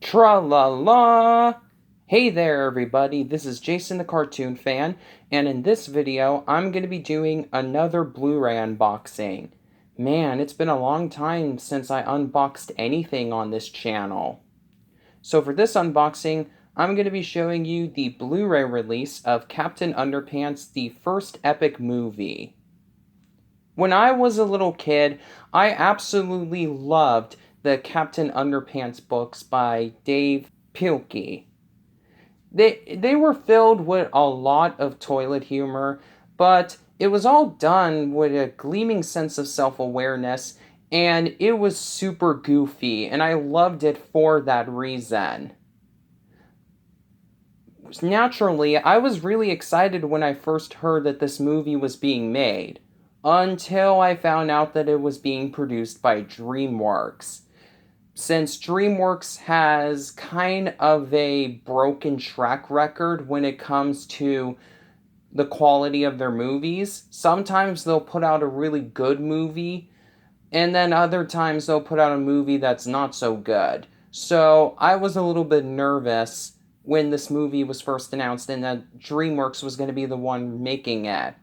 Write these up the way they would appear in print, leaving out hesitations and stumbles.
Tra-la-la! Hey there, everybody. This is Jason the Cartoon Fan, and in this video, I'm going to be doing another Blu-ray unboxing. Man, it's been a long time since I unboxed anything on this channel. So for this unboxing, I'm going to be showing you the Blu-ray release of Captain Underpants, the first epic movie. When I was a little kid, I absolutely loved the Captain Underpants books by Dave Pilkey. They were filled with a lot of toilet humor, but it was all done with a gleaming sense of self-awareness, and it was super goofy, and I loved it for that reason. Naturally, I was really excited when I first heard that this movie was being made, until I found out that it was being produced by DreamWorks. Since DreamWorks has kind of a broken track record when it comes to the quality of their movies, sometimes they'll put out a really good movie, and then other times they'll put out a movie that's not so good. So I was a little bit nervous when this movie was first announced and that DreamWorks was going to be the one making it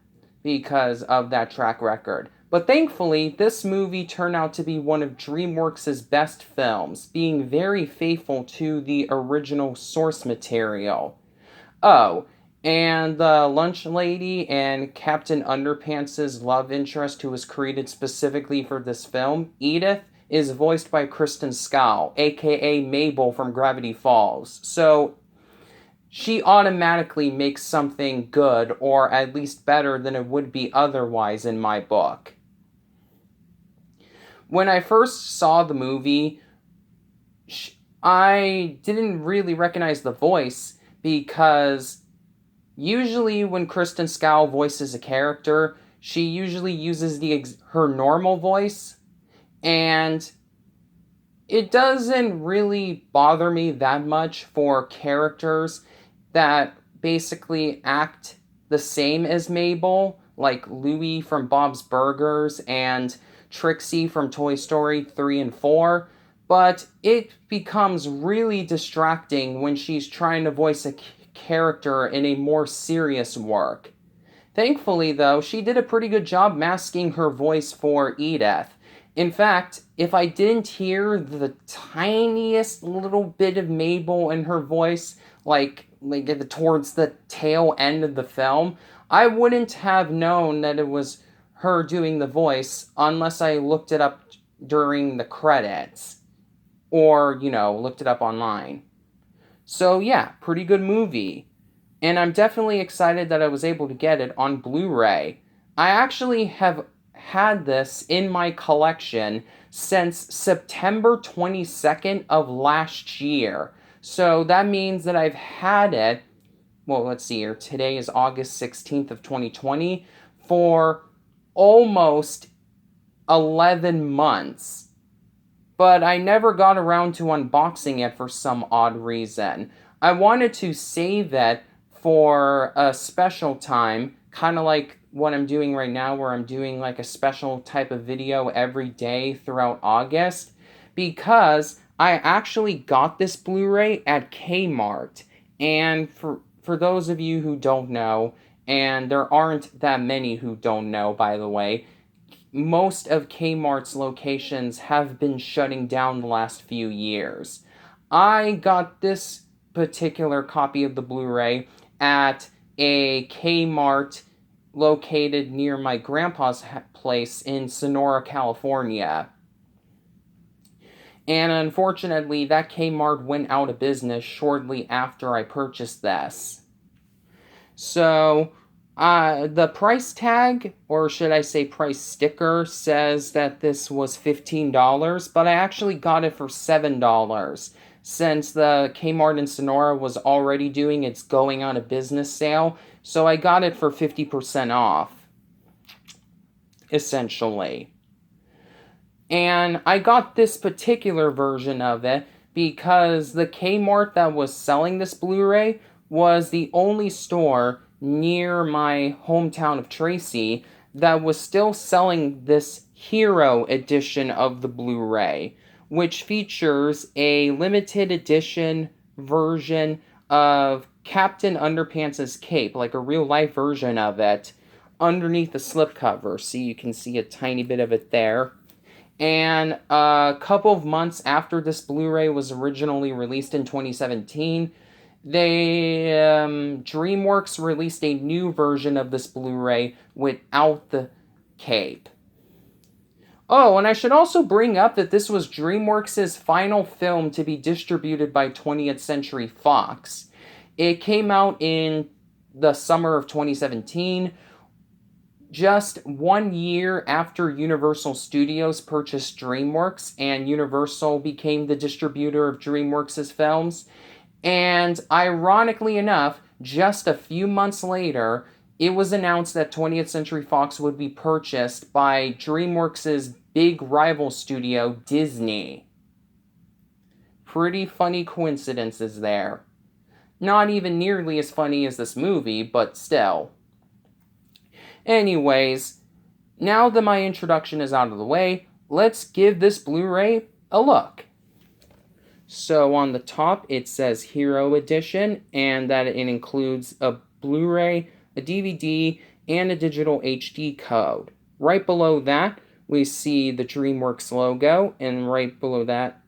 because of that track record. But thankfully, this movie turned out to be one of DreamWorks' best films, being very faithful to the original source material. Oh, and the lunch lady and Captain Underpants' love interest, who was created specifically for this film, Edith, is voiced by Kristen Schaal, aka Mabel from Gravity Falls. So she automatically makes something good, or at least better than it would be otherwise in my book. When I first saw the movie, I didn't really recognize the voice because usually when Kristen Schaal voices a character, she usually uses her normal voice, and it doesn't really bother me that much for characters that basically act the same as Mabel, like Louie from Bob's Burgers and Trixie from Toy Story 3 and 4, but it becomes really distracting when she's trying to voice a character in a more serious work. Thankfully, though, she did a pretty good job masking her voice for Edith. In fact, if I didn't hear the tiniest little bit of Mabel in her voice, like towards the tail end of the film, I wouldn't have known that it was her doing the voice unless I looked it up during the credits or, looked it up online. So yeah, pretty good movie. And I'm definitely excited that I was able to get it on Blu-ray. I actually have had this in my collection since September 22nd of last year. So that means that I've had it, well, let's see here, today is August 16th of 2020, for almost 11 months. But I never got around to unboxing it for some odd reason. I wanted to save it for a special time, kind of like what I'm doing right now, where I'm doing like a special type of video every day throughout August, because I actually got this Blu-ray at Kmart. And for those of you who don't know, and there aren't that many who don't know, by the way, most of Kmart's locations have been shutting down the last few years. I got this particular copy of the Blu-ray at a Kmart located near my grandpa's place in Sonora, California. And unfortunately, that Kmart went out of business shortly after I purchased this. So, the price tag, or should I say price sticker, says that this was $15, but I actually got it for $7. Since the Kmart in Sonora was already doing its going out of business sale, so I got it for 50% off, essentially. And I got this particular version of it because the Kmart that was selling this Blu-ray was the only store near my hometown of Tracy that was still selling this Hero edition of the Blu-ray, which features a limited edition version of Captain Underpants' cape, like a real-life version of it, underneath the slipcover, so you can see a tiny bit of it there. And a couple of months after this Blu-ray was originally released in 2017, DreamWorks released a new version of this Blu-ray without the cape. Oh, and I should also bring up that this was DreamWorks' final film to be distributed by 20th Century Fox. It came out in the summer of 2017, just 1 year after Universal Studios purchased DreamWorks, and Universal became the distributor of DreamWorks' films. And ironically enough, just a few months later, it was announced that 20th Century Fox would be purchased by DreamWorks' big rival studio, Disney. Pretty funny coincidences there. Not even nearly as funny as this movie, but still. Anyways, now that my introduction is out of the way, let's give this Blu-ray a look. So on the top, it says Hero Edition, and that it includes a Blu-ray, a DVD, and a digital HD code. Right below that, we see the DreamWorks logo, and right below that,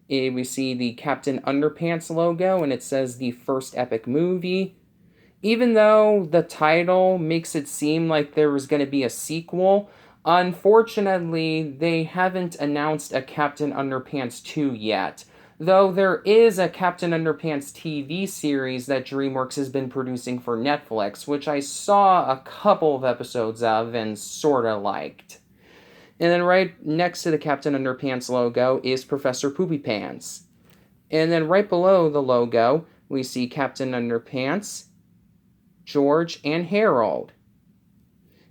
we see the Captain Underpants logo, and it says the first epic movie. Even though the title makes it seem like there was going to be a sequel, unfortunately, they haven't announced a Captain Underpants 2 yet. Though there is a Captain Underpants TV series that DreamWorks has been producing for Netflix, which I saw a couple of episodes of and sorta liked. And then right next to the Captain Underpants logo is Professor Poopy Pants. And then right below the logo, we see Captain Underpants, George, and Harold.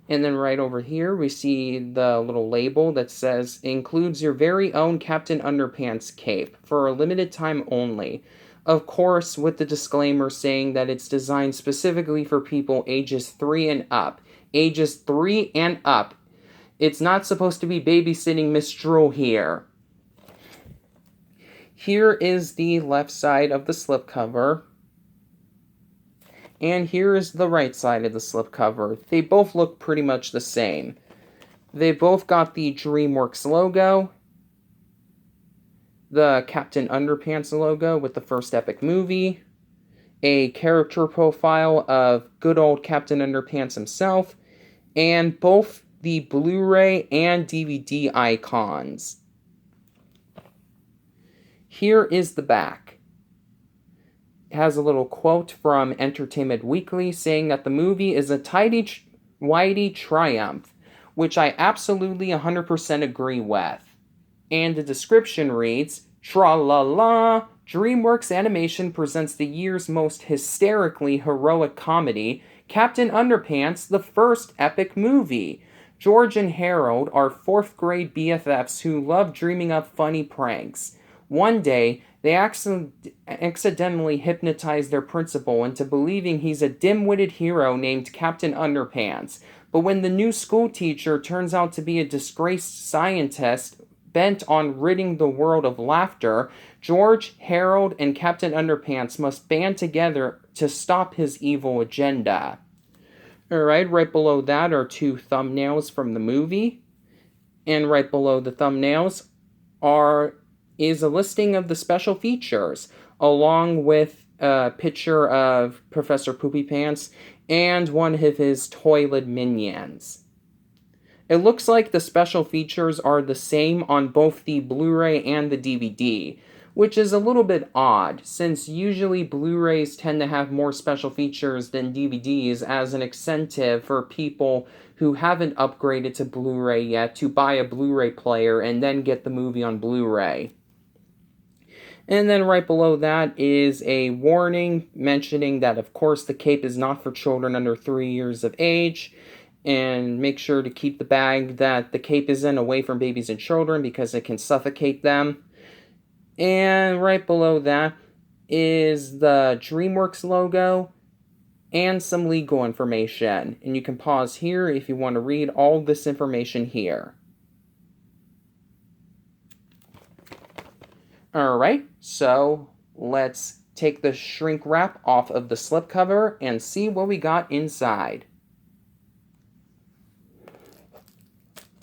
And then right over here, we see the little label that says, includes your very own Captain Underpants cape for a limited time only. Of course, with the disclaimer saying that it's designed specifically for people ages 3 and up. Ages 3 and up. It's not supposed to be babysitting Miss Drool here. Here is the left side of the slipcover. And here is the right side of the slipcover. They both look pretty much the same. They both got the DreamWorks logo, the Captain Underpants logo with the first epic movie, a character profile of good old Captain Underpants himself, and both the Blu-ray and DVD icons. Here is the back. It has a little quote from Entertainment Weekly saying that the movie is a tidy-whitey triumph, which I absolutely 100% agree with. And the description reads, Tra-la-la, DreamWorks Animation presents the year's most hysterically heroic comedy, Captain Underpants, the first epic movie. George and Harold are 4th grade BFFs who love dreaming up funny pranks. One day, they accidentally hypnotize their principal into believing he's a dim-witted hero named Captain Underpants. But when the new school teacher turns out to be a disgraced scientist bent on ridding the world of laughter, George, Harold, and Captain Underpants must band together to stop his evil agenda. Alright, right below that are 2 thumbnails from the movie. And right below the thumbnails is a listing of the special features, along with a picture of Professor Poopy Pants and one of his toilet minions. It looks like the special features are the same on both the Blu-ray and the DVD, which is a little bit odd, since usually Blu-rays tend to have more special features than DVDs as an incentive for people who haven't upgraded to Blu-ray yet to buy a Blu-ray player and then get the movie on Blu-ray. And then right below that is a warning mentioning that, of course, the cape is not for children under 3 years of age. And make sure to keep the bag that the cape is in away from babies and children because it can suffocate them. And right below that is the DreamWorks logo and some legal information. And you can pause here if you want to read all this information here. Alright, so let's take the shrink wrap off of the slipcover and see what we got inside.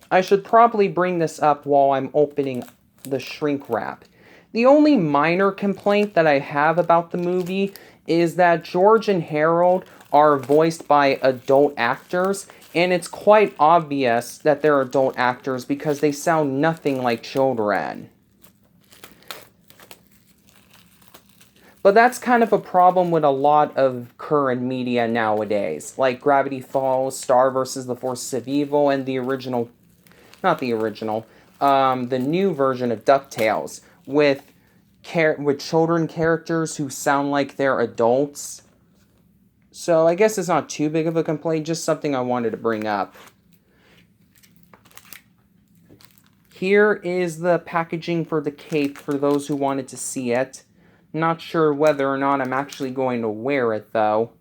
I should probably bring this up while I'm opening the shrink wrap. The only minor complaint that I have about the movie is that George and Harold are voiced by adult actors, and it's quite obvious that they're adult actors because they sound nothing like children. But that's kind of a problem with a lot of current media nowadays, like Gravity Falls, Star vs. the Forces of Evil, and the original, not the original, the new version of DuckTales, with children characters who sound like they're adults. So I guess it's not too big of a complaint, just something I wanted to bring up. Here is the packaging for the cape for those who wanted to see it. Not sure whether or not I'm actually going to wear it, though.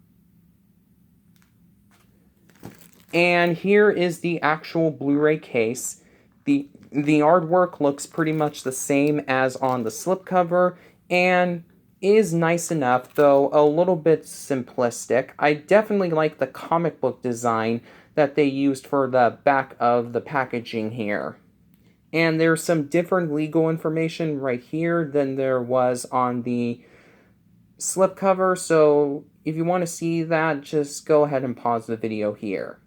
And here is the actual Blu-ray case. The artwork looks pretty much the same as on the slipcover, and is nice enough, though a little bit simplistic. I definitely like the comic book design that they used for the back of the packaging here. And there's some different legal information right here than there was on the slipcover, so if you want to see that, just go ahead and pause the video here.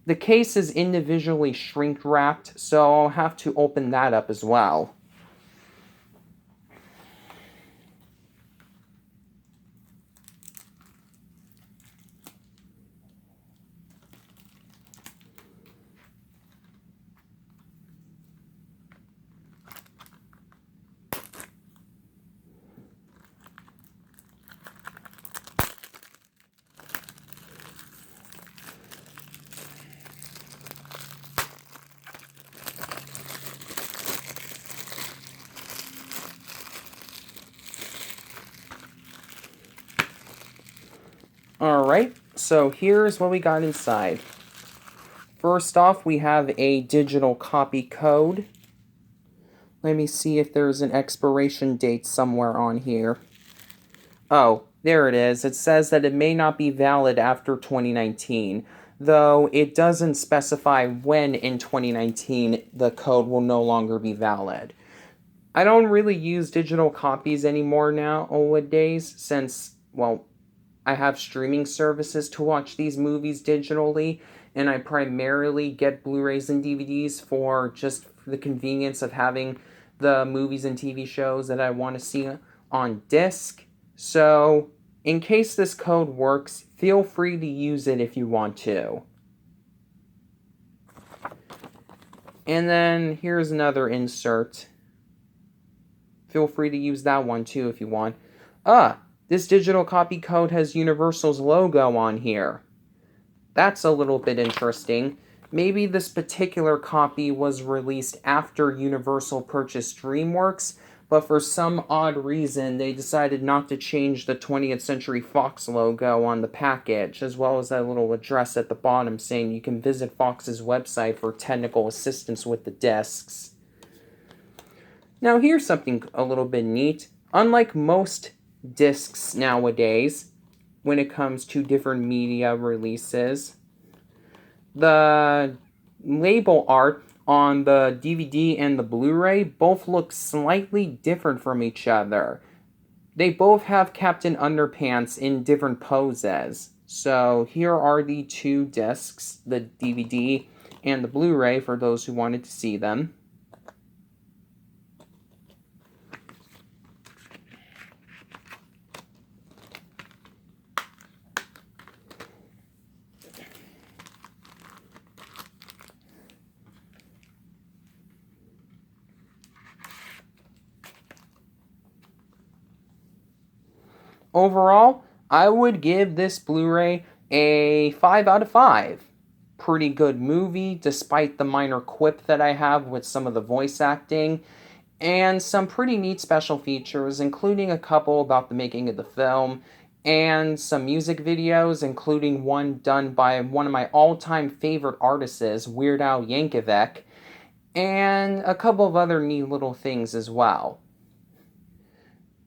The case is individually shrink wrapped, so I'll have to open that up as well. Alright, so here's what we got inside. First off, we have a digital copy code. Let me see if there's an expiration date somewhere on here. Oh, there it is. It says that it may not be valid after 2019, though it doesn't specify when in 2019 the code will no longer be valid. I don't really use digital copies anymore nowadays since, well, I have streaming services to watch these movies digitally, and I primarily get Blu-rays and DVDs for just the convenience of having the movies and TV shows that I want to see on disc. So, in case this code works, feel free to use it if you want to. And then here's another insert. Feel free to use that one too if you want. This digital copy code has Universal's logo on here. That's a little bit interesting. Maybe this particular copy was released after Universal purchased DreamWorks, but for some odd reason they decided not to change the 20th Century Fox logo on the package, as well as that little address at the bottom saying you can visit Fox's website for technical assistance with the discs. Now here's something a little bit neat. Unlike most discs nowadays, when it comes to different media releases, the label art on the DVD and the Blu-ray both look slightly different from each other. They both have Captain Underpants in different poses. So here are the two discs, the DVD and the Blu-ray, for those who wanted to see them. Overall, I would give this Blu-ray a 5 out of 5. Pretty good movie, despite the minor quip that I have with some of the voice acting, and some pretty neat special features, including a couple about the making of the film, and some music videos, including one done by one of my all-time favorite artists, Weird Al Yankovic, and a couple of other neat little things as well.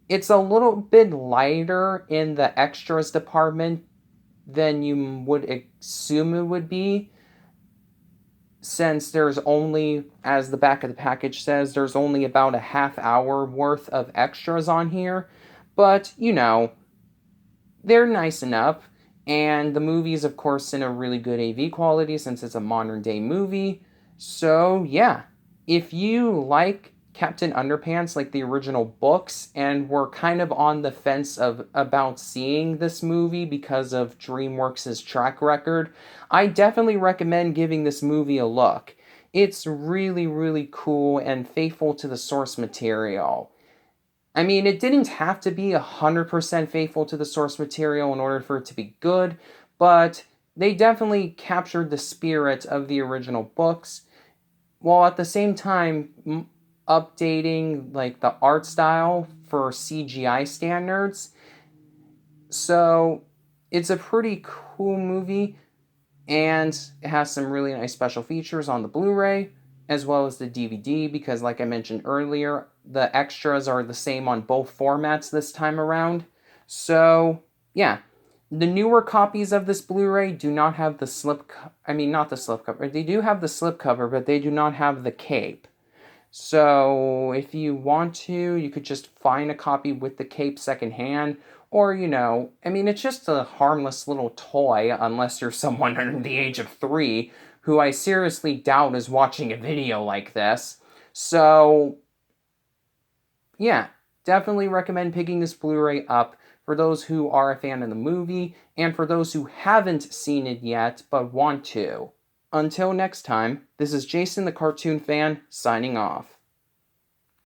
It's a little bit lighter in the extras department than you would assume it would be, since there's only, as the back of the package says, there's only about a half hour worth of extras on here. But, they're nice enough. And the movie is, of course, in a really good AV quality since it's a modern day movie. So, yeah, if you like Captain Underpants, like the original books, and were kind of on the fence about seeing this movie because of DreamWorks' track record, I definitely recommend giving this movie a look. It's really, really cool and faithful to the source material. I mean, it didn't have to be 100% faithful to the source material in order for it to be good, but they definitely captured the spirit of the original books, while at the same time updating like the art style for CGI standards. So it's a pretty cool movie, and it has some really nice special features on the Blu-ray as well as the DVD, because like I mentioned earlier, the extras are the same on both formats this time around. So yeah, the newer copies of this Blu-ray do not have the not the slip cover. They do have the slip cover, but they do not have the cape. So if you want to, you could just find a copy with the cape secondhand, or, it's just a harmless little toy, unless you're someone under the age of 3, who I seriously doubt is watching a video like this. So, yeah, definitely recommend picking this Blu-ray up for those who are a fan of the movie, and for those who haven't seen it yet but want to. Until next time, this is Jason the Cartoon Fan, signing off.